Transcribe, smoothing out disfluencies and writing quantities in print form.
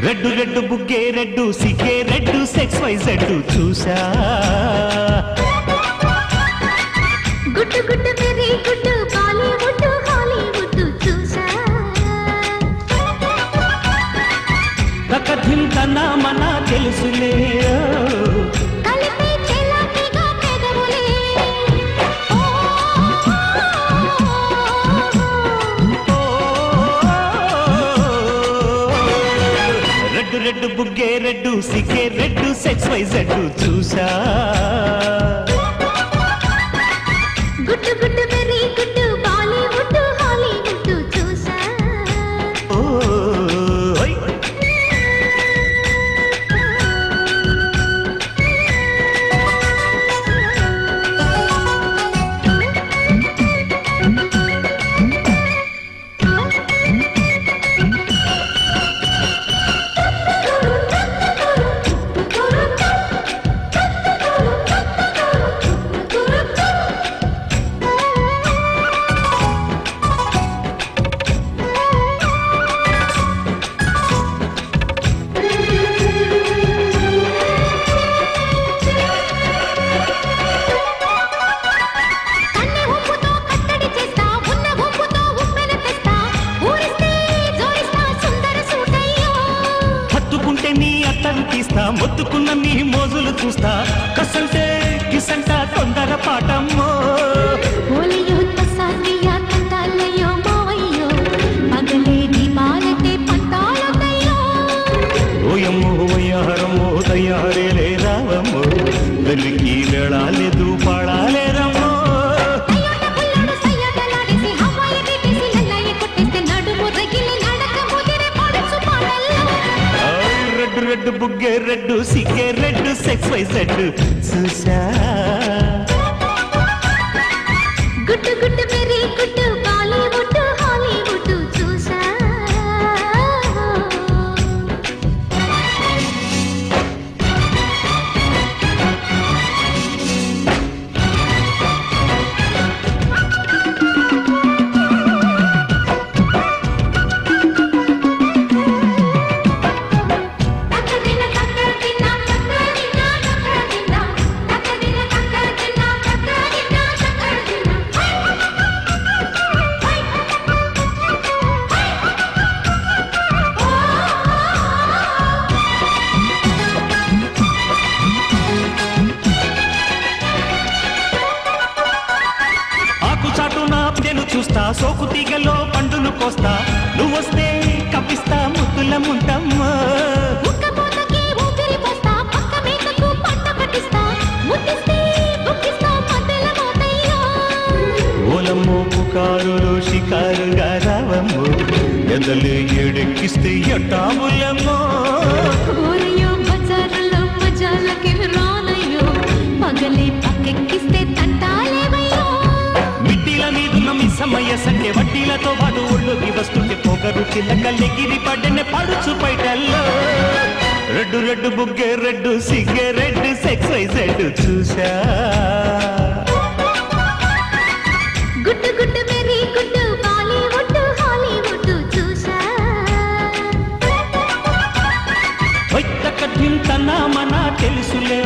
red red బుగ్గే red సిగ్గే red sexy Z చూసా గుట్టు గుట్టు వెరీ గుట్టు బాలీవుడ్ హాలీవుడ్ చూసా తకధిం తన మన తెలుసులే కలిపి చెలాకిగా పెదవులే రెడ్డు రెడ్డు బుగ్గే రెడ్డు సిగ్గే రెడ్డు సెక్స్ వై జెడ్డు చూసా గుట్టు గుట్టు వెరీ గుట్టు బాలీవుడ్ హాలీవుడ్ చూసా మొత్తుకున్న నీ మోజులు చూస్తా కసంటే కిసంట తొందర పాటమ్మో ఓలియో తసానియా తంటాలయో మావయ్యో పగలే దీపాలతే పంతాలతయ్యో ఓయమ్మో వయ్యారమ్మో తయారేలే రావమ్మో వెలికి వేళాలేదు పాడాలేరమ్మో రెడ్డు బుగ్గే రెడ్డు సిగ్గే రెడ్డు సెక్స్ వై జెడ్డు చూసా గుట్టు గుట్టు వెరీ గుట్టు బాలీవుడ్ హాలీవుడ్ చూసా చూస్తా సోకు తీగలో పండును కోస్తా నువ్వొస్తే కప్పిస్తా ముద్దుల ముంటమ్మా ఓలమ్మో పుకారులో షికారుగా రావమ్మో ఎదలు ఏడెక్కిస్తే ఎట్టాములమ్మో పగలే పక్కెక్కిస్తే తంటాలేవయ్యో సమయ సంఖ్య వడ్డీలతో పాటు ఒళ్ళోకి వస్తుంటే పొగరు చిల్లకల్లెగిరి పడ్డనే పడుచు పైటల్లో రెడ్డు రెడ్డు బుగ్గే రెడ్డు సిగ్గే రెడ్డు సెక్స్ వై జెడ్డు చూసా గుట్టు గుట్టు వెరీ గుట్టు బాలీవుడ్ హాలీవుడ్ చూసా తన మన తెలుసులే